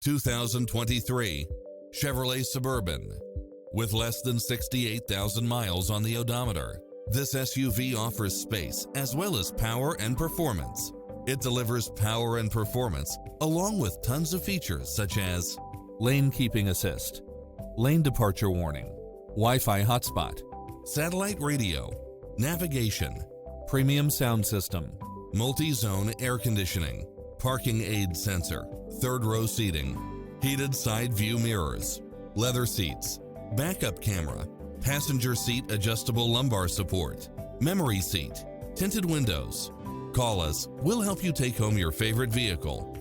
2023 Chevrolet Suburban. With less than 68,000 miles on the odometer, this SUV offers space as well as power and performance. It delivers power and performance along with tons of features such as lane keeping assist, lane departure warning, Wi-Fi hotspot, satellite radio, navigation, premium sound system, multi-zone air conditioning, parking aid sensor, third row seating, heated side view mirrors, leather seats, backup camera, passenger seat adjustable lumbar support, memory seat, tinted windows. Call us, we'll help you take home your favorite vehicle.